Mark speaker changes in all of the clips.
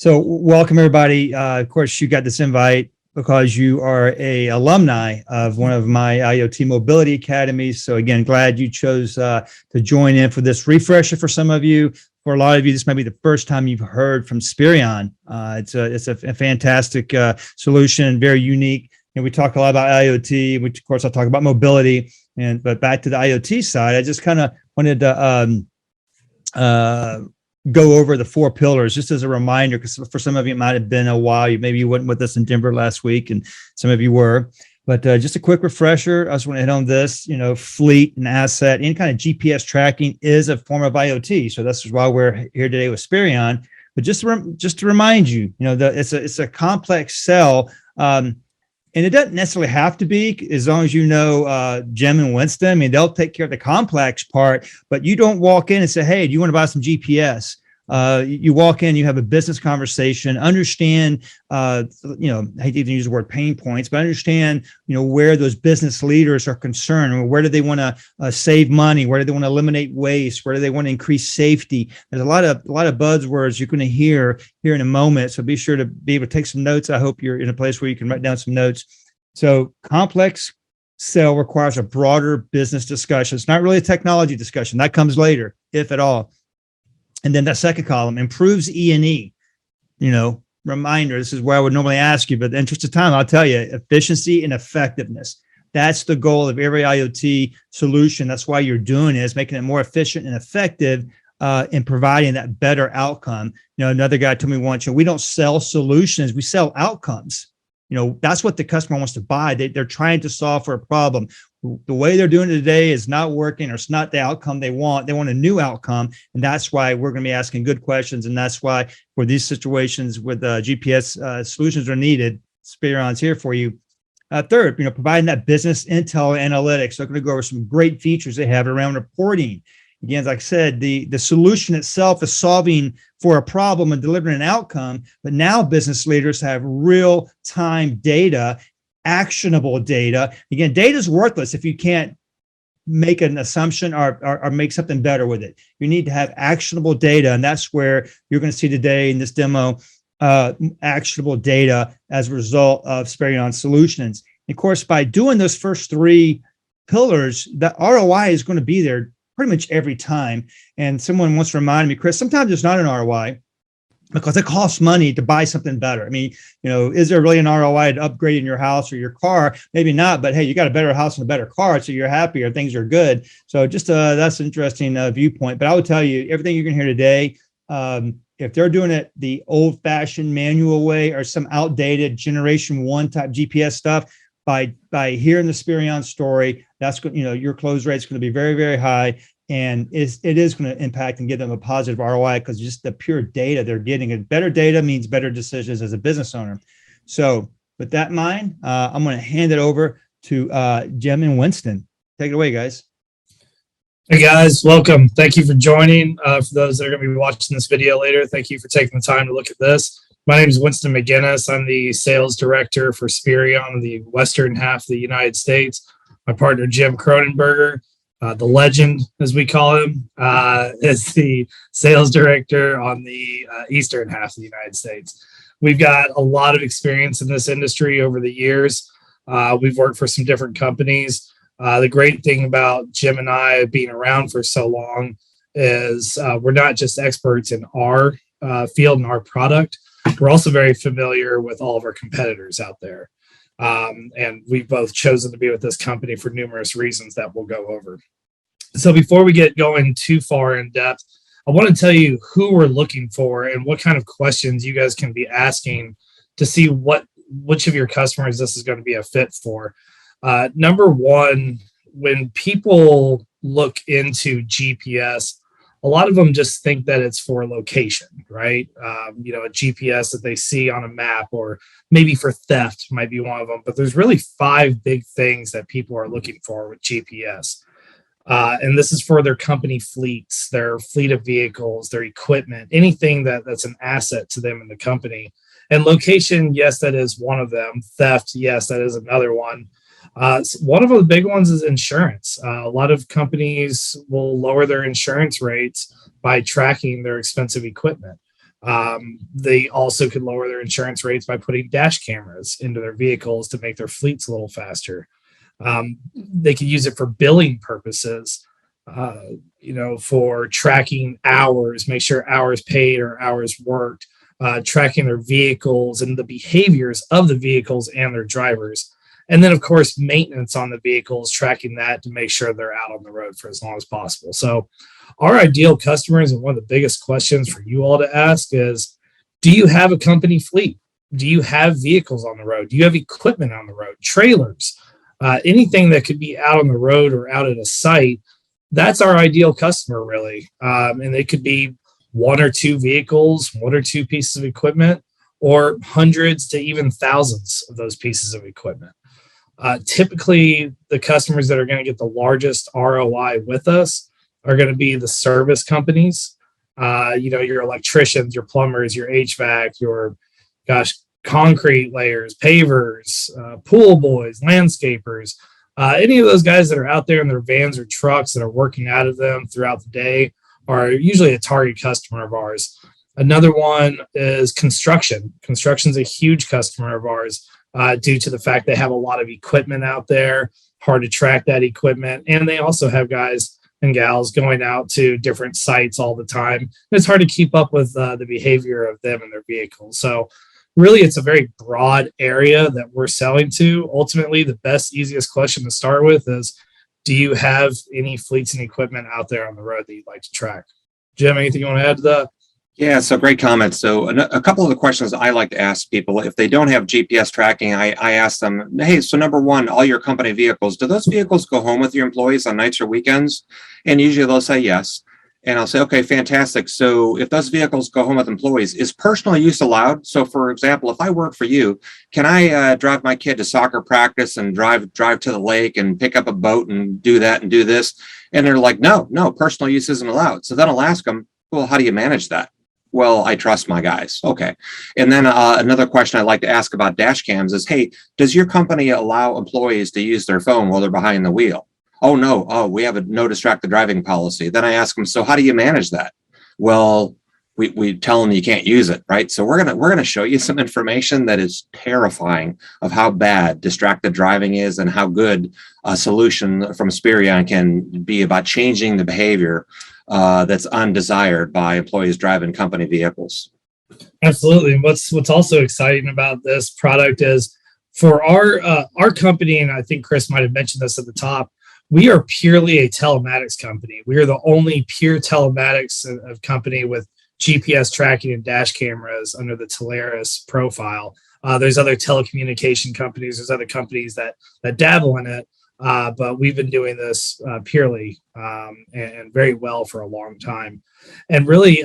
Speaker 1: So welcome everybody. Of course, you got this invite because you are a alumni of one of my IoT Mobility Academies. So again, glad you chose to join in for this refresher. For some of you, for a lot of you, this might be the first time you've heard from Spireon. It's a fantastic solution, very unique. And we talk a lot about IoT, which of course I'll talk about mobility. But back to the IoT side, I just kind of wanted to go over the four pillars just as a reminder, because for some of you it might have been a while. Maybe you weren't with us in Denver last week, and some of you were. But just a quick refresher. I just want to hit on this. Fleet and asset, any kind of GPS tracking is a form of IoT. So that's why we're here today with Spireon. But just to remind you, it's a complex sell. And it doesn't necessarily have to be, as long as you know Jim and Winston. I mean, they'll take care of the complex part, but you don't walk in and say, hey, do you want to buy some GPS? You walk in, you have a business conversation, understand, I hate to even use the word pain points, but understand, where those business leaders are concerned. Where do they want to save money? Where do they want to eliminate waste? Where do they want to increase safety? There's a lot of buzzwords you're going to hear here in a moment. So be sure to be able to take some notes. I hope you're in a place where you can write down some notes. So complex sell requires a broader business discussion. It's not really a technology discussion. That comes later, if at all. And then that second column improves E&E. Reminder, this is where I would normally ask you, but in the interest of time, I'll tell you, efficiency and effectiveness. That's the goal of every IoT solution. That's why you're doing it, is making it more efficient and effective in providing that better outcome. Another guy told me once, we don't sell solutions, we sell outcomes. That's what the customer wants to buy. They're trying to solve for a problem. The way they're doing it today is not working, or it's not the outcome they want. They want a new outcome. And that's why we're going to be asking good questions. And that's why for these situations with GPS solutions are needed, Spireon's here for you. Third, providing that business intel analytics. So I'm going to go over some great features they have around reporting. Again, like I said, the solution itself is solving for a problem and delivering an outcome, but now business leaders have real-time data, actionable data. Again, data is worthless if you can't make an assumption or make something better with it. You need to have actionable data, and that's where you're going to see today in this demo actionable data as a result of Spireon solutions. And of course, by doing those first three pillars, the ROI is going to be there pretty much every time. And someone once reminded me, Chris, sometimes it's not an ROI because it costs money to buy something better. I mean, is there really an ROI to upgrading your house or your car? Maybe not, but hey, you got a better house and a better car, so you're happier, things are good. So just that's an interesting viewpoint. But I would tell you, everything you're going to hear today, if they're doing it the old-fashioned manual way or some outdated generation one type GPS stuff, by hearing the Spireon story, that's good. Your close rate is going to be very, very high, and it is going to impact and give them a positive ROI because just the pure data they're getting. And better data means better decisions as a business owner. So with that in mind, I'm going to hand it over to Jim and Winston. Take it away, guys.
Speaker 2: Hey guys, welcome. Thank you for joining. For those that are going to be watching this video later, thank you for taking the time to look at this. My name is Winston McGinnis. I'm the sales director for Spireon in the western half of the United States. My partner, Jim Cronenberger, the legend, as we call him, is the sales director on the eastern half of the United States. We've got a lot of experience in this industry over the years. We've worked for some different companies. The great thing about Jim and I being around for so long is we're not just experts in our field and our product. We're also very familiar with all of our competitors out there. And we've both chosen to be with this company for numerous reasons that we'll go over. So before we get going too far in depth, I want to tell you who we're looking for and what kind of questions you guys can be asking to see which of your customers this is going to be a fit for. Number one, when people look into GPS, a lot of them just think that it's for location, right? A GPS that they see on a map, or maybe for theft might be one of them. But there's really 5 big things that people are looking for with GPS. And this is for their company fleets, their fleet of vehicles, their equipment, anything that's an asset to them in the company. And location, yes, that is one of them. Theft, yes, that is another one. One of the big ones is insurance. A lot of companies will lower their insurance rates by tracking their expensive equipment. They also could lower their insurance rates by putting dash cameras into their vehicles to make their fleets a little faster. They could use it for billing purposes, for tracking hours, make sure hours paid or hours worked, tracking their vehicles and the behaviors of the vehicles and their drivers. And then, of course, maintenance on the vehicles, tracking that to make sure they're out on the road for as long as possible. So our ideal customers, and one of the biggest questions for you all to ask is, do you have a company fleet? Do you have vehicles on the road? Do you have equipment on the road, trailers, anything that could be out on the road or out at a site? That's our ideal customer, really. And they could be one or two vehicles, one or two pieces of equipment, or hundreds to even thousands of those pieces of equipment. Typically, the customers that are going to get the largest ROI with us are going to be the service companies, your electricians, your plumbers, your HVAC, your, concrete layers, pavers, pool boys, landscapers, any of those guys that are out there in their vans or trucks that are working out of them throughout the day are usually a target customer of ours. Another one is construction. Construction is a huge customer of ours due to the fact they have a lot of equipment out there, hard to track that equipment. And they also have guys and gals going out to different sites all the time. And it's hard to keep up with the behavior of them and their vehicles. So really, it's a very broad area that we're selling to. Ultimately, the best, easiest question to start with is, do you have any fleets and equipment out there on the road that you'd like to track? Jim, anything you want to add to that?
Speaker 3: Yeah, so great comments. So a couple of the questions I like to ask people, if they don't have GPS tracking, I ask them, hey, so number one, all your company vehicles, do those vehicles go home with your employees on nights or weekends? And usually they'll say yes. And I'll say, okay, fantastic. So if those vehicles go home with employees, is personal use allowed? So for example, if I work for you, can I drive my kid to soccer practice and drive to the lake and pick up a boat and do that and do this? And they're like, no, personal use isn't allowed. So then I'll ask them, well, how do you manage that? Well, I trust my guys. Okay. And then another question I like to ask about dash cams is, hey, does your company allow employees to use their phone while they're behind the wheel? Oh, no. Oh, we have a no distracted driving policy. Then I ask them, so how do you manage that? Well, we tell them you can't use it, right? So we're gonna show you some information that is terrifying of how bad distracted driving is and how good a solution from Spireon can be about changing the behavior that's undesired by employees driving company vehicles.
Speaker 2: Absolutely. And what's also exciting about this product is for our company, and I think Chris might have mentioned this at the top, we are purely a telematics company. We are the only pure telematics of company with GPS tracking and dash cameras under the Teleris profile. There's other telecommunication companies. There's other companies that dabble in it. But we've been doing this purely and very well for a long time. And really,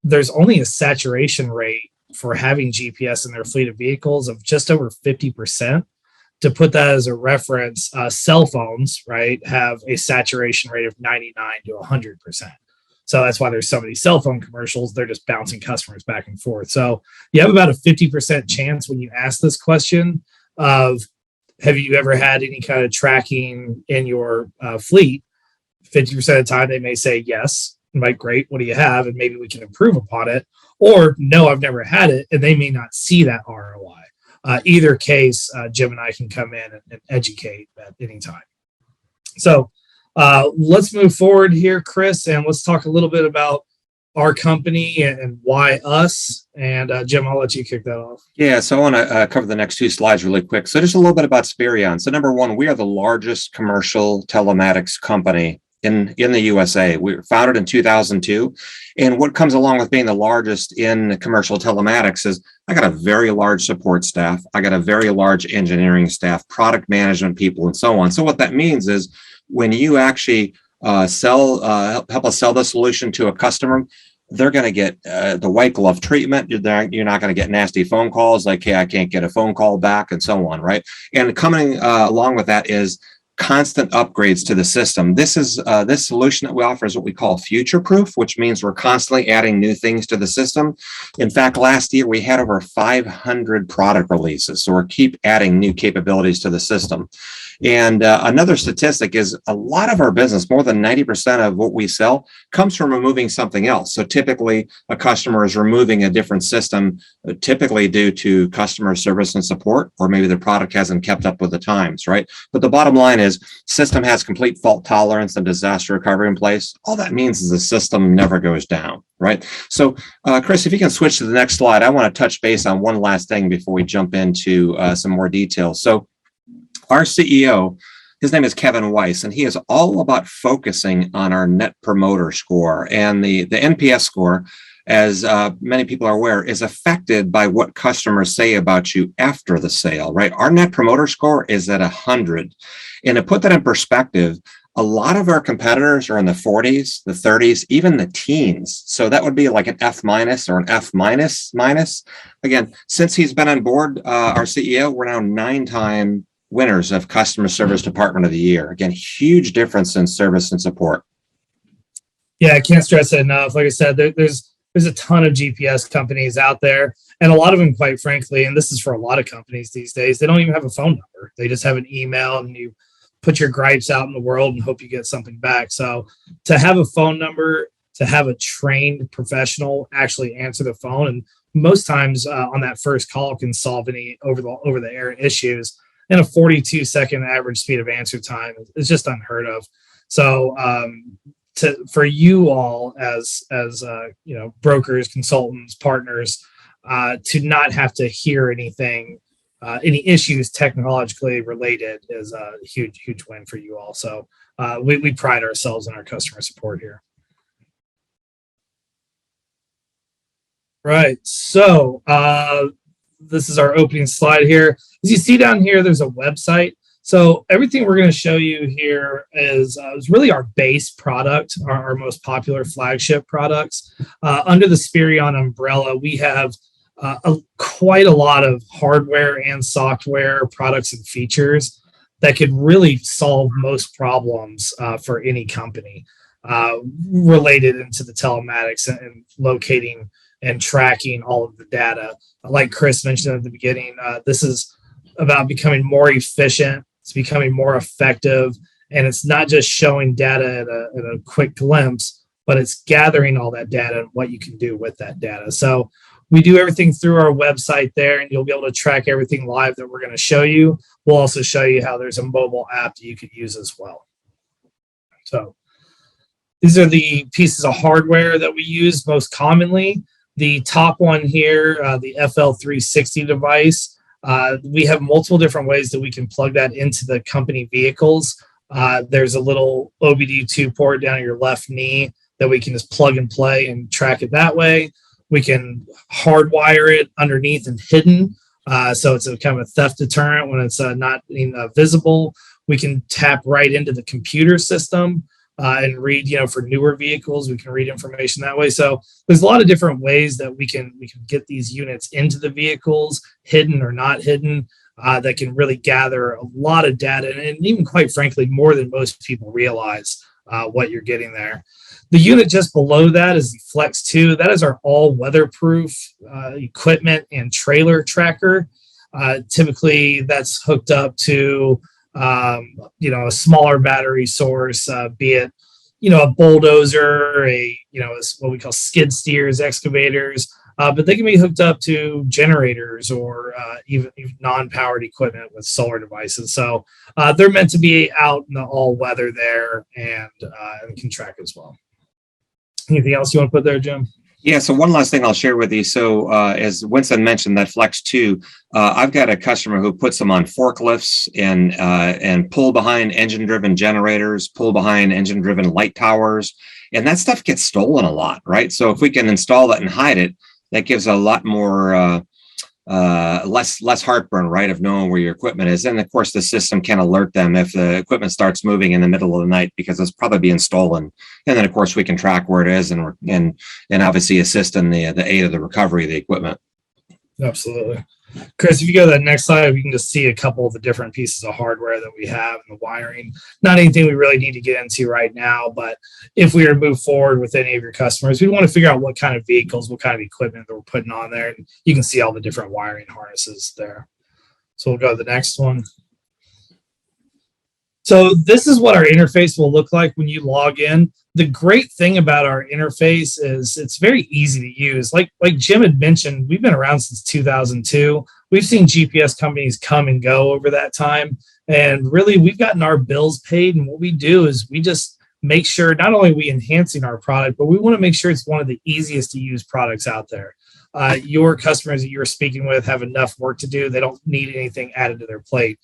Speaker 2: there's only a saturation rate for having GPS in their fleet of vehicles of just over 50%. To put that as a reference, cell phones, right, have a saturation rate of 99 to 100%. So that's why there's so many cell phone commercials. They're just bouncing customers back and forth. So you have about a 50% chance when you ask this question of, have you ever had any kind of tracking in your fleet? 50% of the time, they may say yes. I'm like, great, what do you have? And maybe we can improve upon it. Or no, I've never had it. And they may not see that ROI. Either case, Jim and I can come in and educate at any time. So let's move forward here, Chris, and let's talk a little bit about our company and why us. And Jim, I'll let you kick that off.
Speaker 3: Yeah, so I want to cover the next two slides really quick. So just a little bit about Spireon. So number one, we are the largest commercial telematics company in the USA. We were founded in 2002. And what comes along with being the largest in commercial telematics is I got a very large support staff. I got a very large engineering staff, product management people, and so on. So what that means is when you actually help us sell the solution to a customer, they're going to get the white glove treatment. You're not going to get nasty phone calls like, hey, I can't get a phone call back and so on, right? And coming along with that is constant upgrades to the system. This solution that we offer is what we call future proof, which means we're constantly adding new things to the system. In fact, last year we had over 500 product releases, so we keep adding new capabilities to the system. And another statistic is a lot of our business, more than 90% of what we sell, comes from removing something else. So typically a customer is removing a different system, typically due to customer service and support, or maybe the product hasn't kept up with the times, right? But the bottom line is system has complete fault tolerance and disaster recovery in place. All that means is the system never goes down, right? So Chris, if you can switch to the next slide, I want to touch base on one last thing before we jump into some more details. So our CEO, his name is Kevin Weiss, and he is all about focusing on our Net Promoter Score. And the NPS score, as many people are aware, is affected by what customers say about you after the sale, right? Our Net Promoter Score is at 100. And to put that in perspective, a lot of our competitors are in the 40s, the 30s, even the teens. So that would be like an F- or an F-. Again, since he's been on board, our CEO, we're now 9-time winners of Customer Service Department of the Year. Again, huge difference in service and support.
Speaker 2: Yeah, I can't stress it enough. Like I said, there's a ton of GPS companies out there, and a lot of them, quite frankly, and this is for a lot of companies these days, they don't even have a phone number. They just have an email, and you put your gripes out in the world and hope you get something back. So to have a phone number, to have a trained professional actually answer the phone, and most times on that first call can solve any over the air issues. And a 42-second average speed of answer time is just unheard of. So for you all as brokers, consultants, partners, to not have to hear anything, any issues technologically related is a huge win for you all. So we pride ourselves in our customer support here. Right. So this is our opening slide here. As you see down here, there's a website. So everything we're going to show you here is really our base product, our most popular flagship products. Under the Spireon umbrella, we have quite a lot of hardware and software products and features that could really solve most problems for any company related into the telematics and locating and tracking all of the data. Like Chris mentioned at the beginning, this is about becoming more efficient. It's becoming more effective, and it's not just showing data at a quick glimpse, but it's gathering all that data and what you can do with that data. So we do everything through our website there, and you'll be able to track everything live that we're going to show you. We'll also show you how there's a mobile app that you could use as well. So these are the pieces of hardware that we use most commonly. The top one here, the FL360 device, we have multiple different ways that we can plug that into the company vehicles. There's a little OBD2 port down your left knee that we can just plug and play and track it that way. We can hardwire it underneath and hidden. So it's a kind of a theft deterrent when it's not visible. We can tap right into the computer system and read, for newer vehicles, we can read information that way. So there's a lot of different ways that we can get these units into the vehicles, hidden or not hidden, that can really gather a lot of data, and even quite frankly, more than most people realize what you're getting there. The unit just below that is the Flex 2. That is our all weatherproof equipment and trailer tracker. Typically that's hooked up to a smaller battery source, be it, a bulldozer, what we call skid steers, excavators, but they can be hooked up to generators or even non-powered equipment with solar devices. So they're meant to be out in the all weather there and can track as well. Anything else you want to put there, Jim?
Speaker 3: Yeah, so one last thing I'll share with you. So as Winston mentioned, that Flex 2, I've got a customer who puts them on forklifts and pull behind engine-driven generators, pull behind engine-driven light towers, and that stuff gets stolen a lot, right? So if we can install it and hide it, that gives a lot more less heartburn, right, of knowing where your equipment is. And of course, the system can alert them if the equipment starts moving in the middle of the night because it's probably being stolen. And then, of course, we can track where it is and obviously assist in the aid of the recovery of the equipment.
Speaker 2: Absolutely. Chris, if you go to that next slide, we can just see a couple of the different pieces of hardware that we have and the wiring. Not anything we really need to get into right now, but if we were to move forward with any of your customers, we want to figure out what kind of vehicles, what kind of equipment that we're putting on there. And you can see all the different wiring harnesses there. So we'll go to the next one. So this is what our interface will look like when you log in. The great thing about our interface is it's very easy to use. Like Jim had mentioned, we've been around since 2002. We've seen GPS companies come and go over that time. And really, we've gotten our bills paid. And what we do is we just make sure not only are we enhancing our product, but we want to make sure it's one of the easiest to use products out there. Your customers that you're speaking with have enough work to do. They don't need anything added to their plate,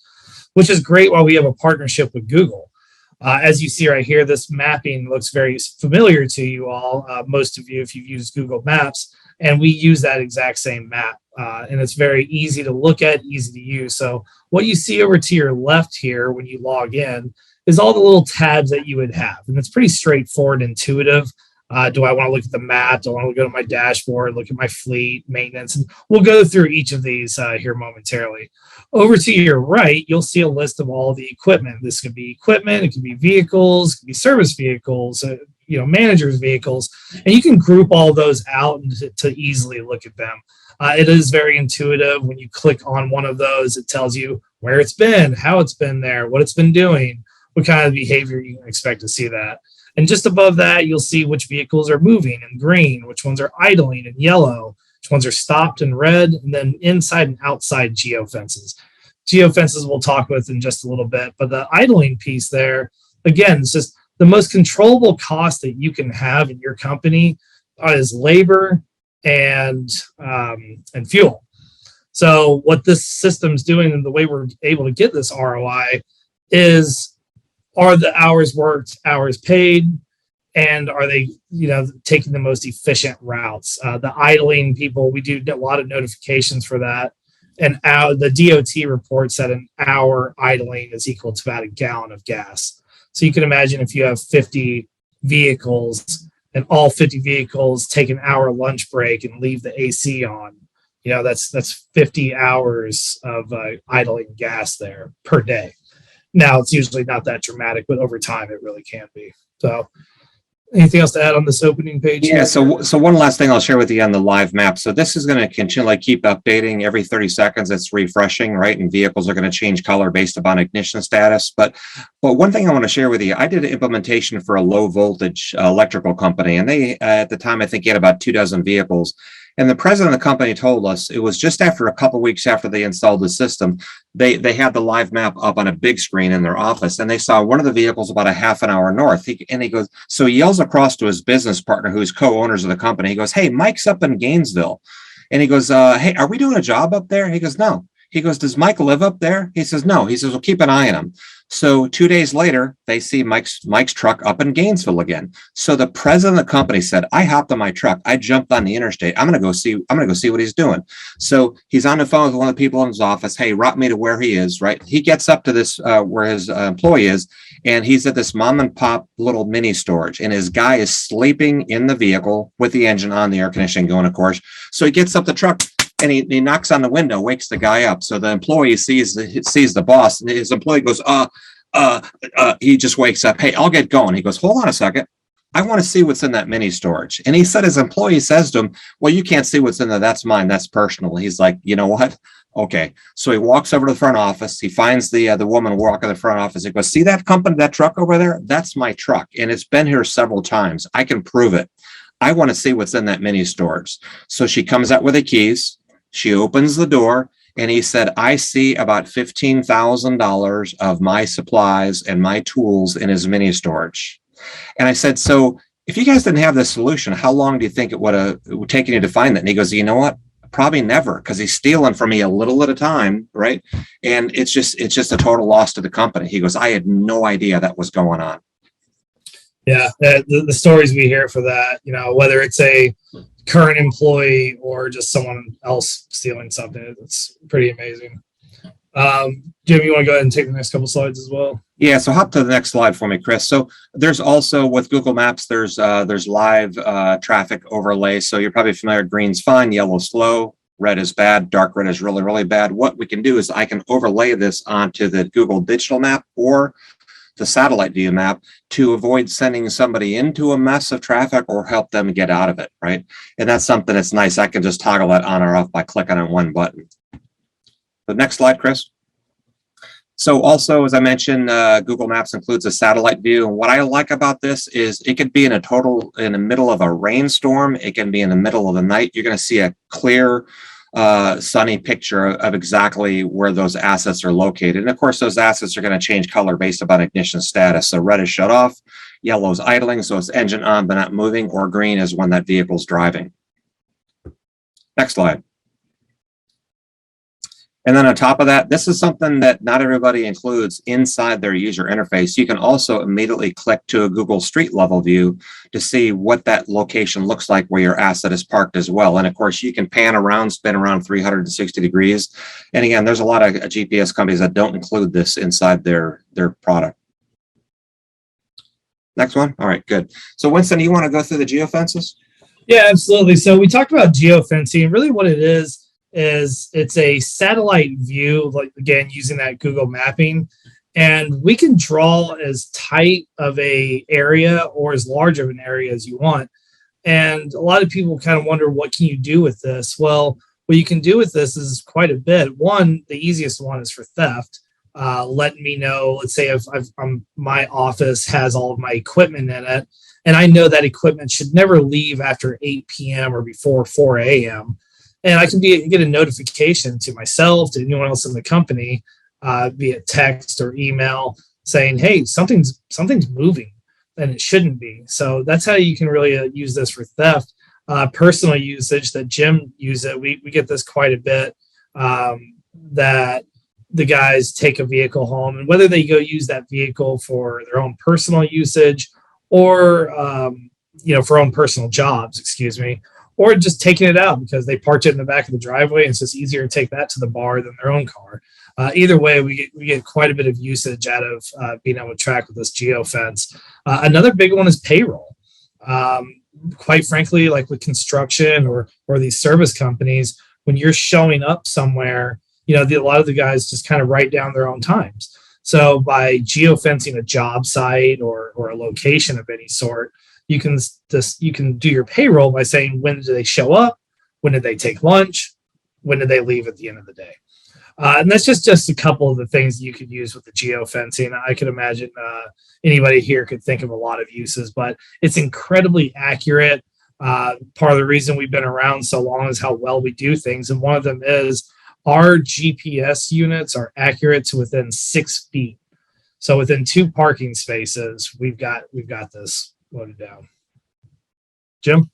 Speaker 2: which is great while we have a partnership with Google. As you see right here, this mapping looks very familiar to you all, most of you, if you've used Google Maps, and we use that exact same map. And it's very easy to look at, easy to use. So what you see over to your left here when you log in is all the little tabs that you would have. And it's pretty straightforward, intuitive. Do I want to look at the map? Do I want to go to my dashboard, look at my fleet, maintenance? And we'll go through each of these here momentarily. Over to your right, you'll see a list of all the equipment. This could be equipment, it could be vehicles, it could be service vehicles, managers' vehicles, and you can group all those out to easily look at them. It is very intuitive. When you click on one of those, it tells you where it's been, how it's been there, what it's been doing, what kind of behavior you can expect to see that. And just above that, you'll see which vehicles are moving in green, which ones are idling in yellow, which ones are stopped in red, and then inside and outside geofences. Geofences we'll talk with in just a little bit, but the idling piece there, again, it's just the most controllable cost that you can have in your company is labor and fuel. So what this system's doing and the way we're able to get this ROI is, are the hours worked, hours paid, and are they, taking the most efficient routes? The idling people, we do a lot of notifications for that. And the DOT reports that an hour idling is equal to about a gallon of gas. So you can imagine if you have 50 vehicles and all 50 vehicles take an hour lunch break and leave the AC on, that's 50 hours of idling gas there per day. Now, it's usually not that dramatic, but over time, it really can be. So anything else to add on this opening page?
Speaker 3: Yeah, so one last thing I'll share with you on the live map. So this is going to continually keep updating every 30 seconds. It's refreshing, right? And vehicles are going to change color based upon ignition status. But one thing I want to share with you, I did an implementation for a low voltage electrical company. And they, at the time, I think he had about 24 vehicles. And the president of the company told us it was just after a couple of weeks after they installed the system, they had the live map up on a big screen in their office, and they saw one of the vehicles about a half an hour north. He goes, so he yells across to his business partner, who's co-owners of the company. He goes, "Hey, Mike's up in Gainesville," and he goes, "Hey, are we doing a job up there?" He goes, "No." He goes, "Does Mike live up there?" He says, "No." He says, "Well, keep an eye on him." So 2 days later, they see Mike's truck up in Gainesville again. So the president of the company said, "I hopped on my truck. I jumped on the interstate. I'm going to go see what he's doing." So he's on the phone with one of the people in his office. "Hey, route me to where he is," right? He gets up to this, where his employee is, and he's at this mom and pop little mini storage, and his guy is sleeping in the vehicle with the engine on, the air conditioning going, of course. So he gets up the truck, and he knocks on the window, wakes the guy up. So the employee sees the boss, and his employee goes, he just wakes up. "Hey, I'll get going." He goes, "Hold on a second. I want to see what's in that mini storage." And he said, his employee says to him, "Well, you can't see what's in there. That's mine. That's personal." He's like, "You know what? Okay." So he walks over to the front office. He finds the woman walking to the front office. He goes, "See that company, that truck over there? That's my truck. And it's been here several times. I can prove it. I want to see what's in that mini storage." So she comes out with the keys. She opens the door, and he said, "I see about $15,000 of my supplies and my tools in his mini storage." And I said, "So if you guys didn't have this solution, how long do you think it would have taken you to find that?" And he goes, "You know what? Probably never, because he's stealing from me a little at a time, right? And it's just a total loss to the company." He goes, "I had no idea that was going on."
Speaker 2: Yeah, the stories we hear for that, whether it's a current employee or just someone else stealing something, it's pretty amazing. Jim, you want to go ahead and take the next couple slides as well?
Speaker 3: Yeah, so hop to the next slide for me, Chris. So there's also with Google Maps, there's live traffic overlay. So you're probably familiar, green's fine, yellow's slow. red is bad, dark red is really, really bad. What we can do is I can overlay this onto the Google digital map or the satellite view map to avoid sending somebody into a mess of traffic or help them get out of it, right? And that's something that's nice. I can just toggle that on or off by clicking on one button. The next slide, Chris. So also, as I mentioned, Google Maps includes a satellite view. And what I like about this is it could be in the middle of a rainstorm. It can be in the middle of the night. You're going to see a clear, sunny picture of exactly where those assets are located. And of course, those assets are going to change color based upon ignition status. So red is shut off, yellow is idling, so it's engine on but not moving, or green is when that vehicle is driving. Next slide. And then on top of that, this is something that not everybody includes inside their user interface. You can also immediately click to a Google Street level view to see what that location looks like where your asset is parked as well. And of course, you can pan around, spin around 360 degrees. And again, there's a lot of GPS companies that don't include this inside their product. Next one. All right, good. So Winston, you want to go through the geofences?
Speaker 2: Yeah, absolutely. So we talked about geofencing. Really what it is it's a satellite view, like again, using that Google mapping. And we can draw as tight of a area or as large of an area as you want. And a lot of people kind of wonder, what can you do with this? Well, what you can do with this is quite a bit. One, the easiest one is for theft. Letting me know, let's say if my office has all of my equipment in it, and I know that equipment should never leave after 8 p.m. or before 4 a.m. And I can get a notification to myself, to anyone else in the company, via text or email saying, hey, something's moving and it shouldn't be. So that's how you can really use this for theft. Personal usage that Jim uses, we get this quite a bit, that the guys take a vehicle home, and whether they go use that vehicle for their own personal usage or, for own personal jobs, or just taking it out because they parked it in the back of the driveway. And it's just easier to take that to the bar than their own car. Either way, we get quite a bit of usage out of being able to track with this geofence. Another big one is payroll. Quite frankly, like with construction or these service companies, when you're showing up somewhere, a lot of the guys just kind of write down their own times. So by geofencing a job site or a location of any sort, you can do your payroll by saying, when did they show up? When did they take lunch? When did they leave at the end of the day? And that's just a couple of the things you could use with the geofencing. I could imagine anybody here could think of a lot of uses, but it's incredibly accurate. Part of the reason we've been around so long is how well we do things. And one of them is our GPS units are accurate to within 6 feet. So within 2 parking spaces, we've got this loaded down. Jim?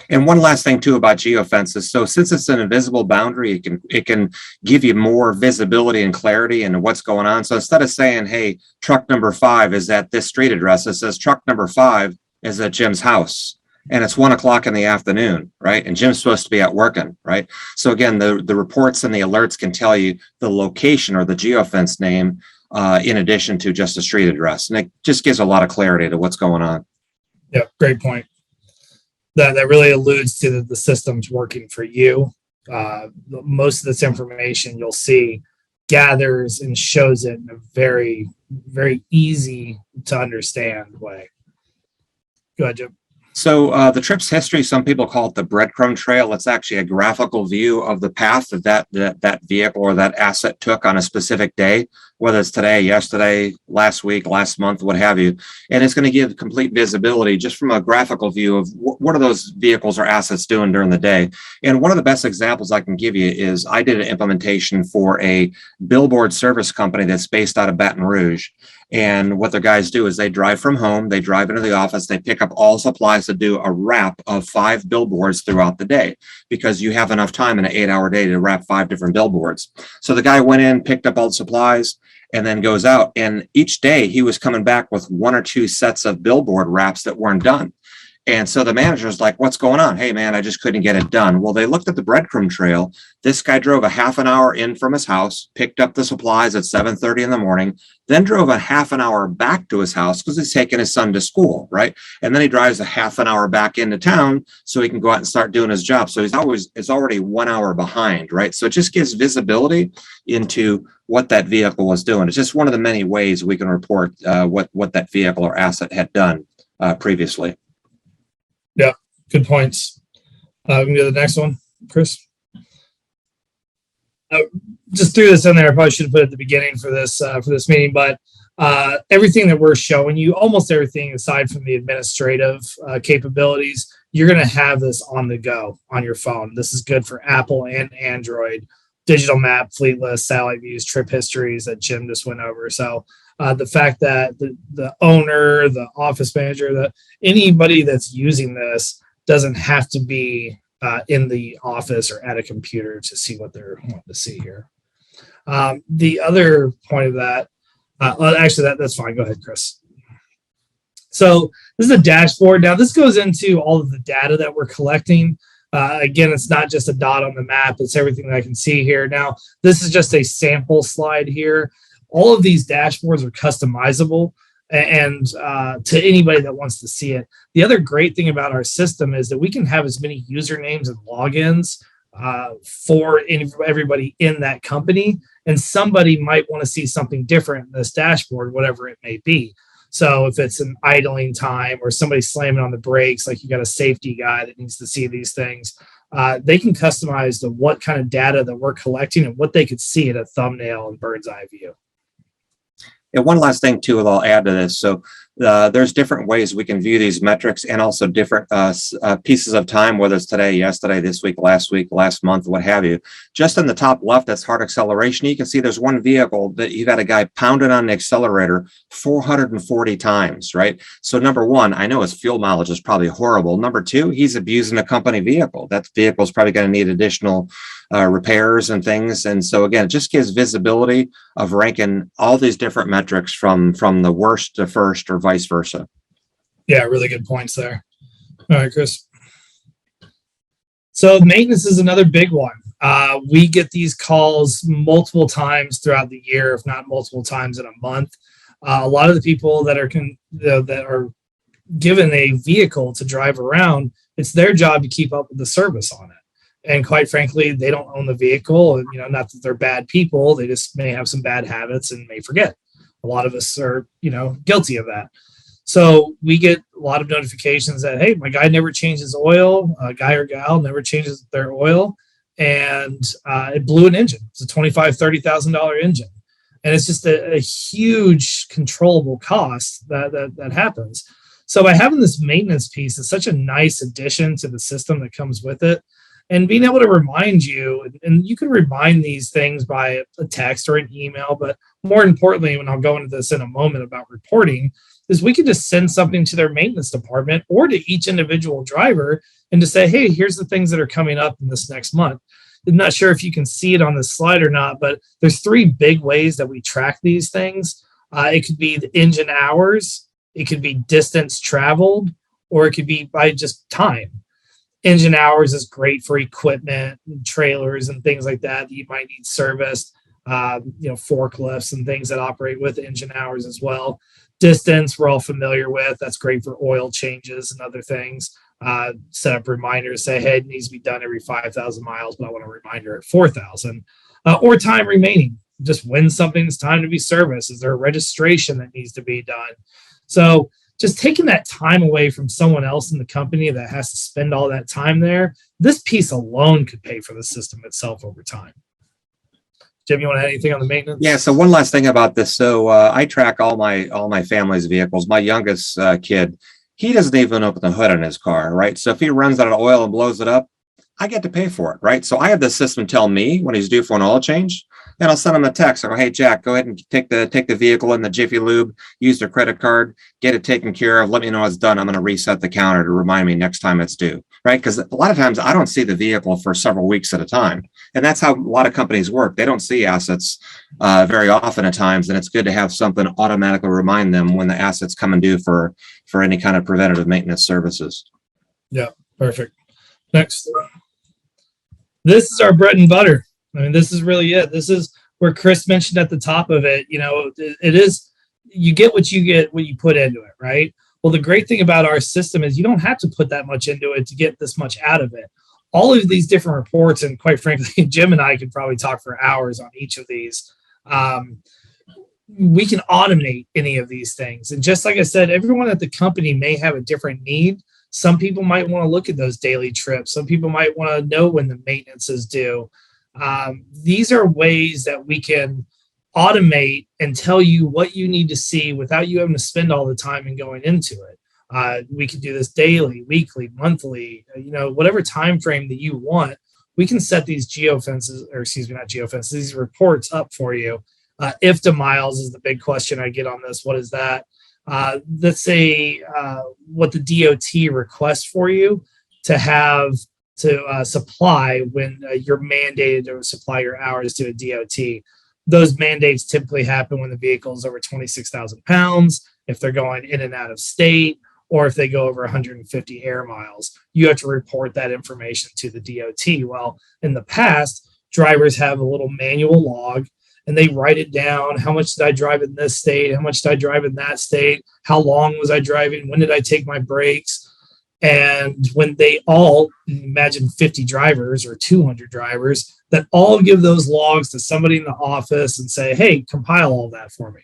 Speaker 3: And one last thing too about geofences. So since it's an invisible boundary, it can give you more visibility and clarity into what's going on. So instead of saying, hey, truck number 5 is at this street address, it says truck number 5 is at Jim's house. And it's 1 o'clock in the afternoon, right? And Jim's supposed to be out working, right? So again, the reports and the alerts can tell you the location or the geofence name in addition to just a street address. And it just gives a lot of clarity to what's going on.
Speaker 2: Yeah, great point. That really alludes to the system's working for you. Most of this information you'll see gathers and shows it in a very, very easy to understand way. Go ahead, Jim.
Speaker 3: So the trip's history, some people call it the breadcrumb trail. It's actually a graphical view of the path that vehicle or that asset took on a specific day, whether it's today, yesterday, last week, last month, what have you. And it's going to give complete visibility just from a graphical view of what are those vehicles or assets doing during the day. And one of the best examples I can give you is I did an implementation for a billboard service company that's based out of Baton Rouge. And what the guys do is they drive from home, they drive into the office, they pick up all supplies to do a wrap of 5 billboards throughout the day, because you have enough time in an 8-hour day to wrap 5 different billboards. So the guy went in, picked up all the supplies, and then goes out. And each day he was coming back with 1 or 2 sets of billboard wraps that weren't done. And so the manager's like, what's going on? Hey, man, I just couldn't get it done. Well, they looked at the breadcrumb trail. This guy drove a half an hour in from his house, picked up the supplies at 7:30 in the morning, then drove a half an hour back to his house because he's taking his son to school, right? And then he drives a half an hour back into town so he can go out and start doing his job. So it's already 1 hour behind, right? So it just gives visibility into what that vehicle was doing. It's just one of the many ways we can report what that vehicle or asset had done previously.
Speaker 2: Yeah, good points. We can go to the next one, Chris. Just threw this in there. I probably should have put it at the beginning for this meeting, but everything that we're showing you, almost everything aside from the administrative capabilities, you're going to have this on the go on your phone. This is good for Apple and Android. Digital map, fleet list, satellite views, trip histories that Jim just went over. So the fact that the owner, the office manager, anybody that's using this doesn't have to be in the office or at a computer to see what they're wanting to see here. The other point of that, actually, that's fine. Go ahead, Chris. So this is a dashboard. Now, this goes into all of the data that we're collecting. Again, it's not just a dot on the map. It's everything that I can see here. Now, this is just a sample slide here. All of these dashboards are customizable and to anybody that wants to see it. The other great thing about our system is that we can have as many usernames and logins for everybody in that company. And somebody might want to see something different in this dashboard, whatever it may be. So if it's an idling time or somebody slamming on the brakes, like you got a safety guy that needs to see these things, they can customize what kind of data that we're collecting and what they could see at a thumbnail and bird's eye view.
Speaker 3: And one last thing too, I'll add to this. So there's different ways we can view these metrics and also different pieces of time, whether it's today, yesterday, this week, last month, what have you. Just in the top left, that's hard acceleration. You can see there's one vehicle that you got a guy pounding on the accelerator 440 times, right? So number one, I know his fuel mileage is probably horrible. Number two, he's abusing a company vehicle. That vehicle is probably going to need additional repairs and things. And so again, it just gives visibility of ranking all these different metrics from the worst to first or vice versa.
Speaker 2: Yeah, really good points there. All right, Chris. So maintenance is another big one. We get these calls multiple times throughout the year, if not multiple times in a month. A lot of the people that are given a vehicle to drive around, it's their job to keep up with the service on it. And quite frankly, they don't own the vehicle. And, not that they're bad people. They just may have some bad habits and may forget. A lot of us are, guilty of that. So we get a lot of notifications that, hey, my guy never changes oil. A guy or gal never changes their oil. And it blew an engine. It's a $25,000, $30,000 engine. And it's just a huge controllable cost that happens. So by having this maintenance piece, it's such a nice addition to the system that comes with it. And being able to remind you, and you can remind these things by a text or an email, but more importantly, and I'll go into this in a moment about reporting, is we can just send something to their maintenance department or to each individual driver and to say, hey, here's the things that are coming up in this next month. I'm not sure if you can see it on this slide or not, but there's three big ways that we track these things. It could be the engine hours, it could be distance traveled, or it could be by just time. Engine hours is great for equipment and trailers and things like that you might need serviced, forklifts and things that operate with engine hours as well. Distance, we're all familiar with. That's great for oil changes and other things. Set up reminders, say, hey, it needs to be done every 5,000 miles, but I want a reminder at 4,000. Or time remaining, just when something's time to be serviced. Is there a registration that needs to be done? So just taking that time away from someone else in the company that has to spend all that time there, this piece alone could pay for the system itself over time. Jim, you want to add anything on the maintenance?
Speaker 3: Yeah. So one last thing about this. So I track all my family's vehicles. My youngest kid, he doesn't even open the hood on his car, right? So if he runs out of oil and blows it up, I get to pay for it, right? So I have the system tell me when he's due for an oil change, and I'll send him a text. I go, hey, Jack, go ahead and take the vehicle in the Jiffy Lube, use their credit card, get it taken care of. Let me know it's done. I'm going to reset the counter to remind me next time it's due. right? Because a lot of times I don't see the vehicle for several weeks at a time. And that's how a lot of companies work. They don't see assets very often at times. And it's good to have something automatically remind them when the assets come and due for any kind of preventative maintenance services.
Speaker 2: Yeah, perfect. Next. This is our bread and butter. I mean, this is really it. This is where Chris mentioned at the top of it, it is, you get what you put into it, right? Well, the great thing about our system is you don't have to put that much into it to get this much out of it. All of these different reports, and quite frankly, Jim and I could probably talk for hours on each of these. We can automate any of these things. And just like I said, everyone at the company may have a different need. Some people might want to look at those daily trips. Some people might want to know when the maintenance is due. These are ways that we can automate and tell you what you need to see without you having to spend all the time and going into it. We can do this daily, weekly, monthly, whatever time frame that you want. We can set these these reports up for you. If to miles is the big question I get on this. What is that? Let's say what the DOT requests for you to have to supply when you're mandated to supply your hours to a DOT. Those mandates typically happen when the vehicle is over 26,000 pounds, if they're going in and out of state, or if they go over 150 air miles. You have to report that information to the DOT. Well, in the past, drivers have a little manual log, and they write it down. How much did I drive in this state? How much did I drive in that state? How long was I driving? When did I take my breaks? And when they all, imagine 50 drivers or 200 drivers, that all give those logs to somebody in the office and say, hey, compile all that for me.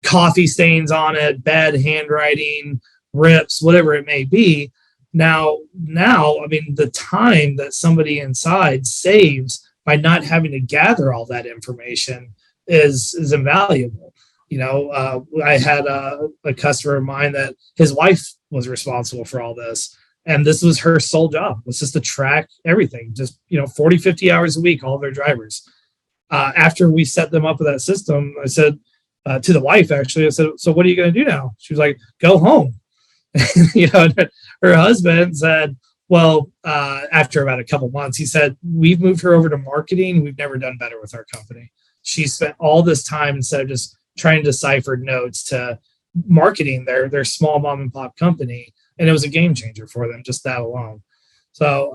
Speaker 2: Coffee stains on it, bad handwriting, rips, whatever it may be. Now, I mean, the time that somebody inside saves by not having to gather all that information is invaluable. I had a customer of mine that his wife was responsible for all this. And this was her sole job, was just to track everything, just, 40, 50 hours a week, all of their drivers. After we set them up with that system, I said to the wife, actually, I said, so what are you going to do now? She was like, go home. Her husband said, well, after about a couple months, he said, we've moved her over to marketing. We've never done better with our company. She spent all this time instead of just trying to decipher notes to marketing their small mom and pop company. And it was a game changer for them, just that alone. So,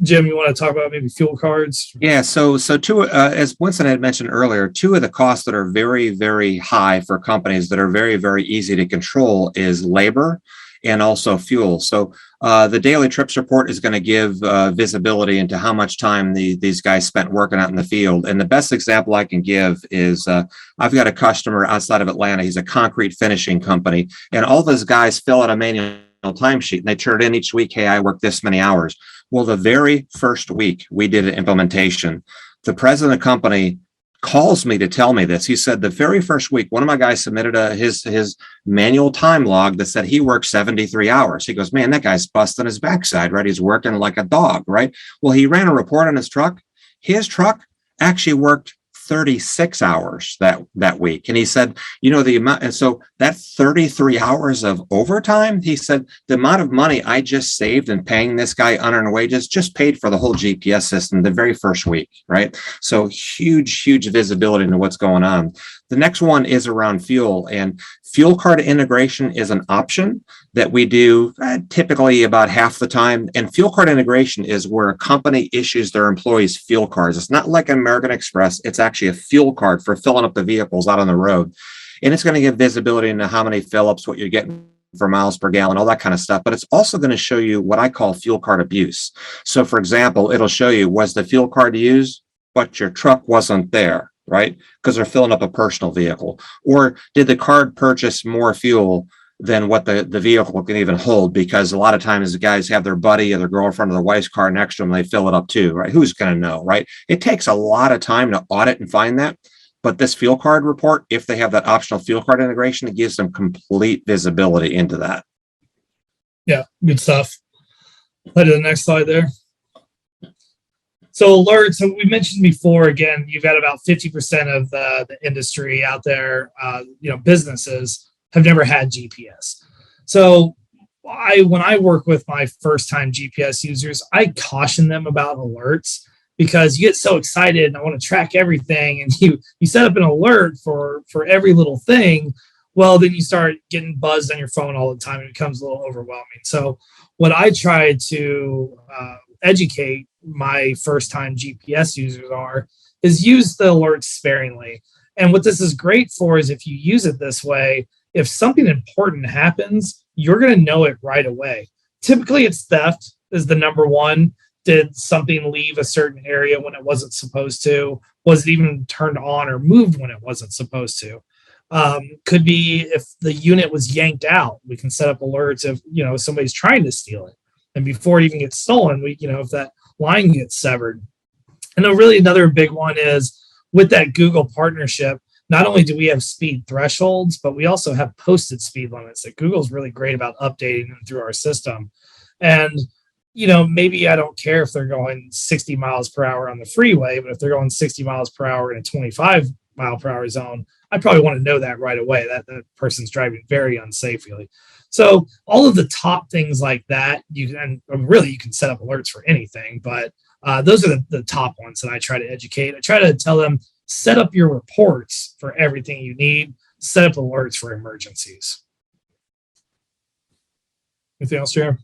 Speaker 2: Jim, you want to talk about maybe fuel cards?
Speaker 3: Yeah. So two, as Winston had mentioned earlier, two of the costs that are very, very high for companies that are very, very easy to control is labor and also fuel. So the daily trips report is going to give visibility into how much time these guys spent working out in the field. And the best example I can give is I've got a customer outside of Atlanta. He's a concrete finishing company, and all those guys fill out a manual timesheet and they turn it in each week. Hey, I worked this many hours. Well, the very first week we did an implementation, the president of the company calls me to tell me this. He said the very first week, one of my guys submitted his manual time log that said he worked 73 hours. He goes, man, that guy's busting his backside, right? He's working like a dog, right? Well, he ran a report on his truck. His truck actually worked 36 hours that week. And he said, the amount, and so that 33 hours of overtime, he said, the amount of money I just saved in paying this guy unearned wages just paid for the whole GPS system the very first week, right? So huge visibility into what's going on. The next one is around fuel, and fuel card integration is an option that we do typically about half the time. And fuel card integration is where a company issues their employees fuel cards. It's not like American Express. It's actually a fuel card for filling up the vehicles out on the road. And it's going to give visibility into how many fill-ups, what you're getting for miles per gallon, all that kind of stuff. But it's also going to show you what I call fuel card abuse. So for example, it'll show you, was the fuel card used, but your truck wasn't there, right? Because they're filling up a personal vehicle. Or did the card purchase more fuel than what the vehicle can even hold? Because a lot of times the guys have their buddy or their girlfriend or their wife's car next to them, they fill it up too, right? Who's going to know, right? It takes a lot of time to audit and find that. But this fuel card report, if they have that optional fuel card integration, it gives them complete visibility into that.
Speaker 2: Yeah, good stuff. Play to the next slide there. So alerts, so we mentioned before, again, you've got about 50% of the industry out there, businesses have never had GPS. So when I work with my first time GPS users, I caution them about alerts because you get so excited and I want to track everything, and you set up an alert for every little thing. Well, then you start getting buzzed on your phone all the time, and it becomes a little overwhelming. So what I try to educate my first time GPS users is use the alerts sparingly. And what this is great for is if you use it this way, if something important happens, you're going to know it right away. Typically, it's theft is the number one. Did something leave a certain area when it wasn't supposed to? Was it even turned on or moved when it wasn't supposed to? Could be if the unit was yanked out. We can set up alerts if somebody's trying to steal it, and before it even gets stolen, if that line gets severed. And then really another big one is with that Google partnership. Not only do we have speed thresholds, but we also have posted speed limits that Google's really great about updating them through our system. And maybe I don't care if they're going 60 miles per hour on the freeway, but if they're going 60 miles per hour in a 25 mile per hour zone, I probably want to know that right away, that person's driving very unsafely. So all of the top things like that, you can set up alerts for anything, but those are the top ones that I try to educate. I try to tell them, set up your reports for everything you need, set up alerts for emergencies. Anything else, Jeremy?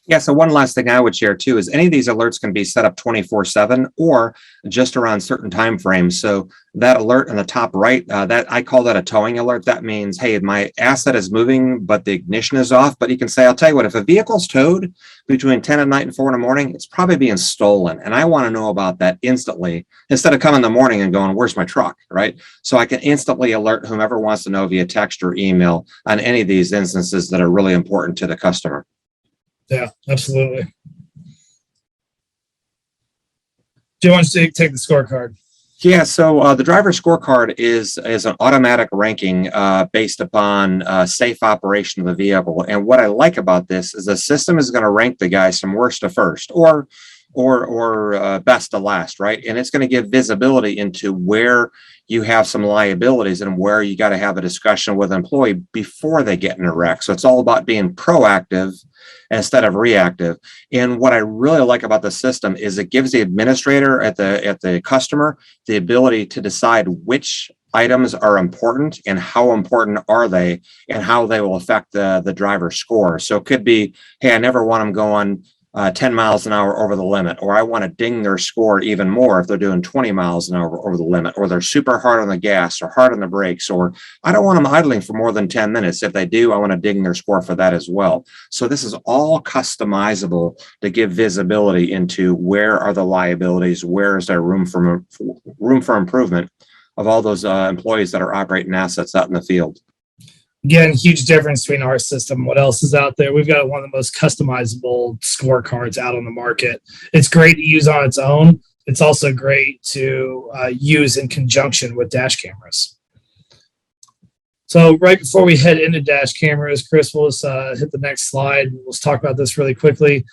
Speaker 3: Yeah, so one last thing I would share too is any of these alerts can be set up 24/7 or just around certain time frames. So that alert in the top right, that I call that a towing alert. That means, hey, my asset is moving, but the ignition is off. But you can say, I'll tell you what, if a vehicle's towed between 10 at night and 4 in the morning, it's probably being stolen. And I want to know about that instantly instead of coming in the morning and going, where's my truck, right? So I can instantly alert whomever wants to know via text or email on any of these instances that are really important to the customer.
Speaker 2: Yeah, absolutely. Do you want to take the scorecard?
Speaker 3: Yeah, so the driver scorecard is an automatic ranking based upon safe operation of the vehicle. And what I like about this is the system is going to rank the guys from worst to first or best to last, right? And it's going to give visibility into where you have some liabilities and where you got to have a discussion with an employee before they get in a wreck. So it's all about being proactive instead of reactive. And what I really like about the system is it gives the administrator at the customer the ability to decide which items are important and how important are they and how they will affect the driver's score. So it could be, hey, I never want them going 10 miles an hour over the limit, or I want to ding their score even more if they're doing 20 miles an hour over the limit, or they're super hard on the gas or hard on the brakes, or I don't want them idling for more than 10 minutes. If they do, I want to ding their score for that as well. So this is all customizable to give visibility into where are the liabilities, where is there room for improvement of all those employees that are operating assets out in the field.
Speaker 2: Again, huge difference between our system. What else is out there? We've got one of the most customizable scorecards out on the market. It's great to use on its own. It's also great to use in conjunction with dash cameras. So right before we head into dash cameras, Chris, we'll just hit the next slide. We'll talk about this really quickly.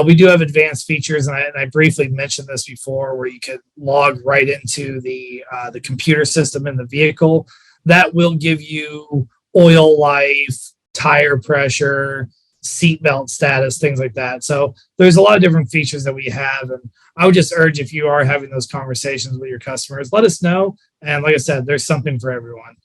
Speaker 2: We do have advanced features, and I briefly mentioned this before, where you can log right into the computer system in the vehicle. That will give you oil life, tire pressure, seatbelt status, things like that. So there's a lot of different features that we have. And I would just urge, if you are having those conversations with your customers, let us know. And like I said, there's something for everyone.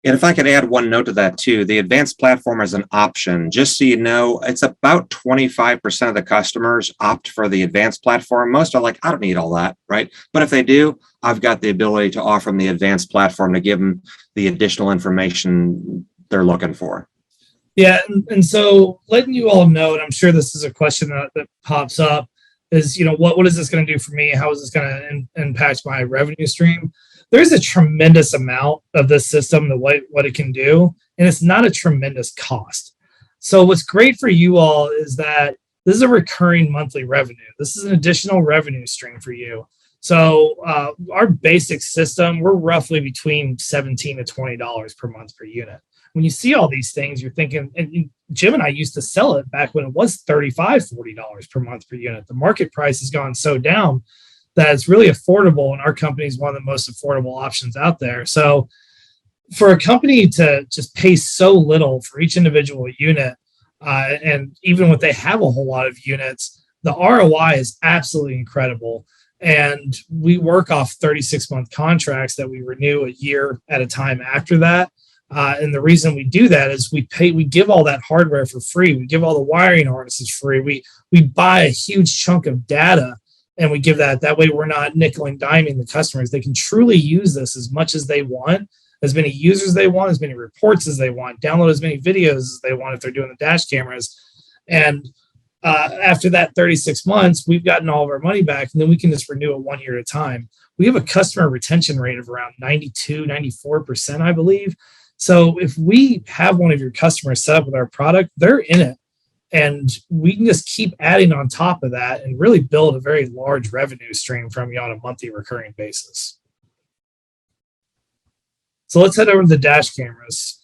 Speaker 3: And if I could add one note to that too, the advanced platform is an option. Just so you know, it's about 25% of the customers opt for the advanced platform. Most are like, I don't need all that, right? But if they do, I've got the ability to offer them the advanced platform to give them the additional information they're looking for.
Speaker 2: Yeah, and so letting you all know, and I'm sure this is a question that pops up, is, what is this going to do for me? How is this going to impact my revenue stream? There's a tremendous amount of this system, what it can do, and it's not a tremendous cost. So what's great for you all is that this is a recurring monthly revenue. This is an additional revenue stream for you. So our basic system, we're roughly between $17 to $20 per month per unit. When you see all these things, you're thinking, and Jim and I used to sell it back when it was $35, $40 per month per unit. The market price has gone so down that it's really affordable, and our company is one of the most affordable options out there. So for a company to just pay so little for each individual unit, And even when they have a whole lot of units, the ROI is absolutely incredible. And we work off 36-month contracts that we renew a year at a time after that. And the reason we do that is we give all that hardware for free. We give all the wiring harnesses free. We buy a huge chunk of data and we give that. That way we're not nickel and diming the customers. They can truly use this as much as they want, as many users they want, as many reports as they want, download as many videos as they want if they're doing the dash cameras. And after that 36 months, we've gotten all of our money back, and then we can just renew it 1 year at a time. We have a customer retention rate of around 92, 94%, I believe. So if we have one of your customers set up with our product, they're in it. And we can just keep adding on top of that and really build a very large revenue stream from you on a monthly recurring basis. So let's head over to the dash cameras.